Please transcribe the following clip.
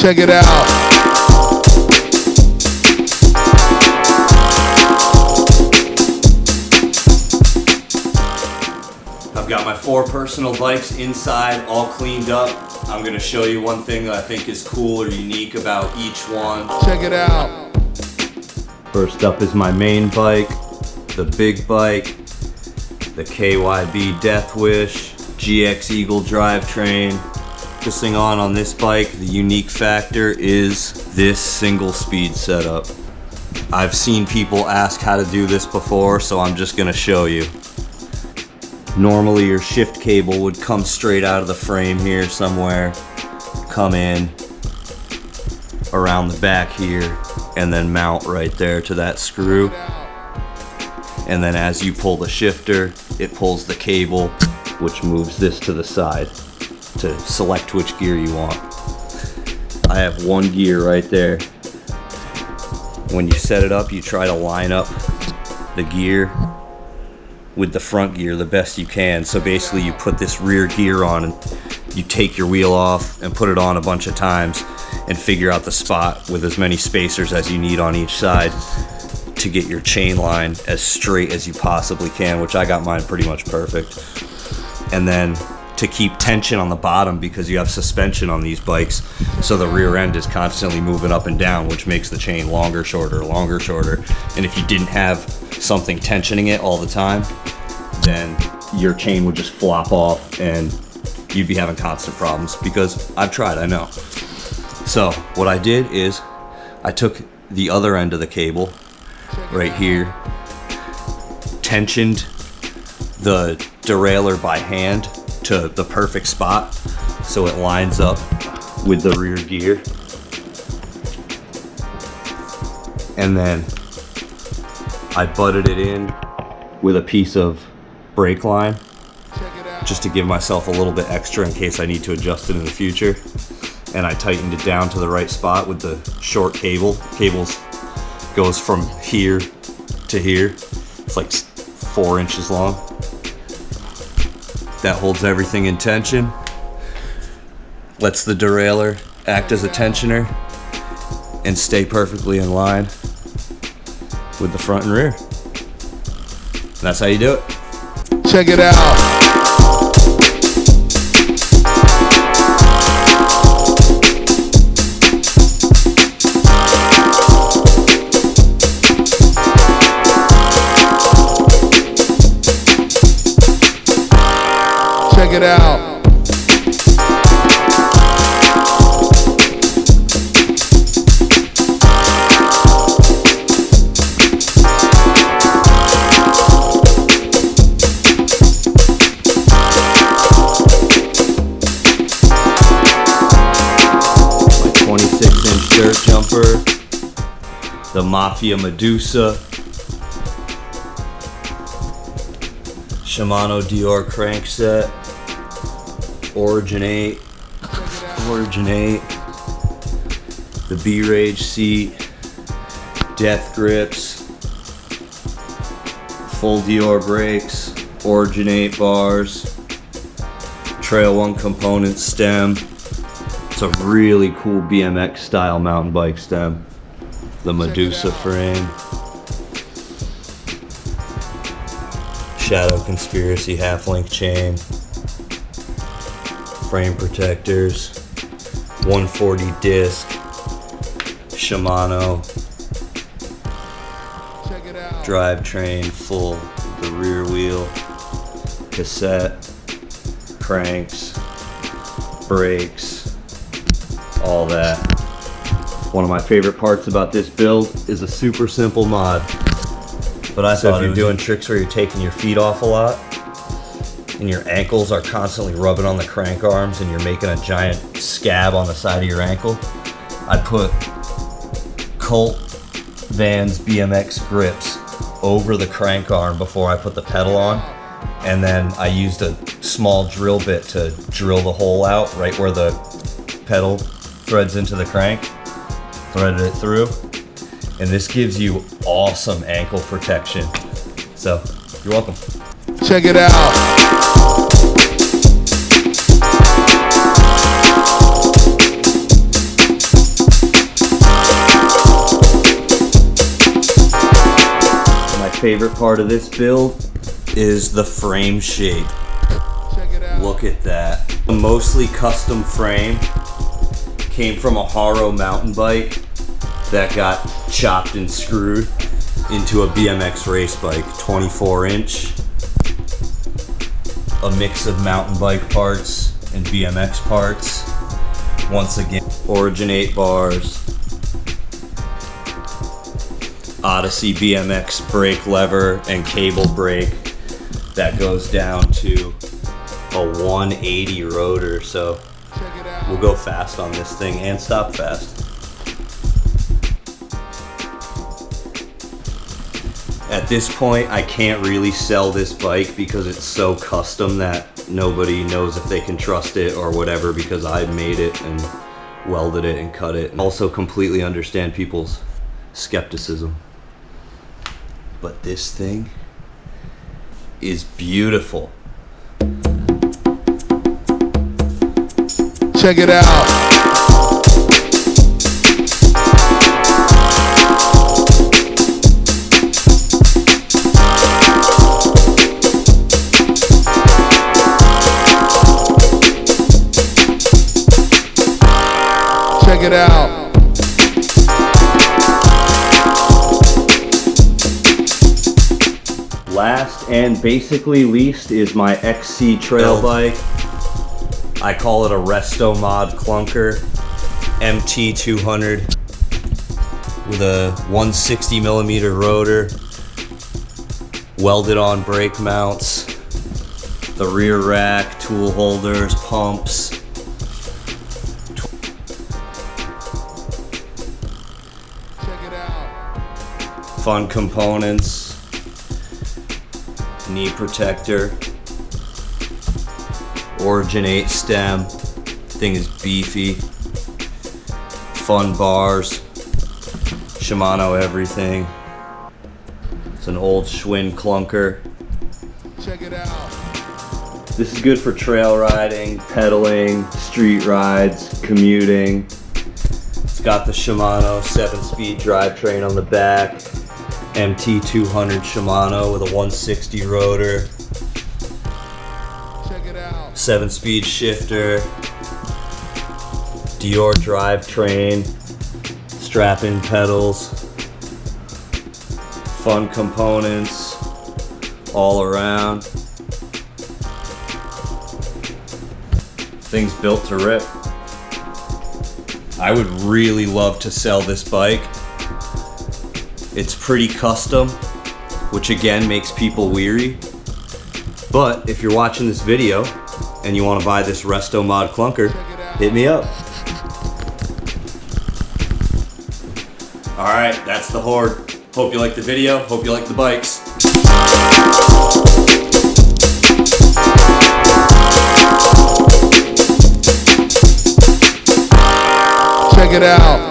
Check it out. I've got my 4 personal bikes inside, all cleaned up. I'm gonna show you one thing that I think is cool or unique about each one. Check it out. First up is my main bike, the big bike, the KYB Death Wish GX Eagle drivetrain. Focusing on this bike, the unique factor is this single speed setup. I've seen people ask how to do this before, so I'm just gonna show you. Normally your shift cable would come straight out of the frame here somewhere, come in around the back here, and then mount right there to that screw. And then as you pull the shifter, it pulls the cable, which moves this to the side to select which gear you want. I have one gear right there. When you set it up, you try to line up the gear with the front gear the best you can. So basically you put this rear gear on and you take your wheel off and put it on a bunch of times and figure out the spot with as many spacers as you need on each side to get your chain line as straight as you possibly can, which I got mine pretty much perfect. And then to keep tension on the bottom, because you have suspension on these bikes, so the rear end is constantly moving up and down, which makes the chain longer, shorter, longer, shorter. And if you didn't have something tensioning it all the time, then your chain would just flop off and you'd be having constant problems, because I've tried, I know. So what I did is I took the other end of the cable right here, tensioned the derailleur by hand to the perfect spot so it lines up with the rear gear, and then I butted it in with a piece of brake line just to give myself a little bit extra in case I need to adjust it in the future. And I tightened it down to the right spot with the short cable. Cables goes from here to here. It's like 4 inches long. That holds everything in tension, lets the derailleur act as a tensioner and stay perfectly in line with the front and rear. And that's how you do it. Check it out. Check it out. My 26-inch dirt jumper, the Mafia Medusa, Shimano Dior crankset, Origin 8, the B-Rage seat, Death grips, full Dior brakes, Origin 8 bars, Trail 1 component stem. It's a really cool BMX style mountain bike stem. The Medusa frame, Shadow Conspiracy half-link chain, frame protectors, 140 disc, Shimano drivetrain, full, the rear wheel, cassette, cranks, brakes, all that. One of my favorite parts about this build is a super simple mod. But I thought if you're doing tricks where you're taking your feet off a lot and your ankles are constantly rubbing on the crank arms and you're making a giant scab on the side of your ankle, I put Colt Vans BMX grips over the crank arm before I put the pedal on, and then I used a small drill bit to drill the hole out right where the pedal threads into the crank, threaded it through, and this gives you awesome ankle protection. So, you're welcome. Check it out. favorite part of this build is the frame shape. Check it out. Look at that. A mostly custom frame came from a Haro mountain bike that got chopped and screwed into a BMX race bike, 24-inch. A mix of mountain bike parts and BMX parts. Once again, Origin 8 bars, Odyssey BMX brake lever and cable brake that goes down to a 180 rotor, so Check it out. we'll go fast on this thing and stop fast. At this point, I can't really sell this bike because it's so custom that nobody knows if they can trust it or whatever, because I made it and welded it and cut it. And also completely understand people's skepticism. But this thing is beautiful. Check it out. Check it out. Last and basically least is my XC trail bike. I call it a Resto Mod Clunker MT200 with a 160mm rotor, welded on brake mounts, the rear rack, tool holders, pumps. Check it out. Fun components, knee protector, Origin 8 stem, thing is beefy, fun bars, Shimano everything. It's an old Schwinn clunker. Check it out. This is good for trail riding, pedaling, street rides, commuting. It's got the Shimano 7-speed drivetrain on the back, MT200 Shimano with a 160 rotor, Check it out. 7-speed shifter, Dior drivetrain, strap-in pedals, fun components all around. Thing's built to rip. I would really love to sell this bike. It's pretty custom, which again makes people weary. But if you're watching this video and you want to buy this Resto Mod Clunker, hit me up. Alright, that's the Horde. Hope you like the video, hope you like the bikes. Check it out.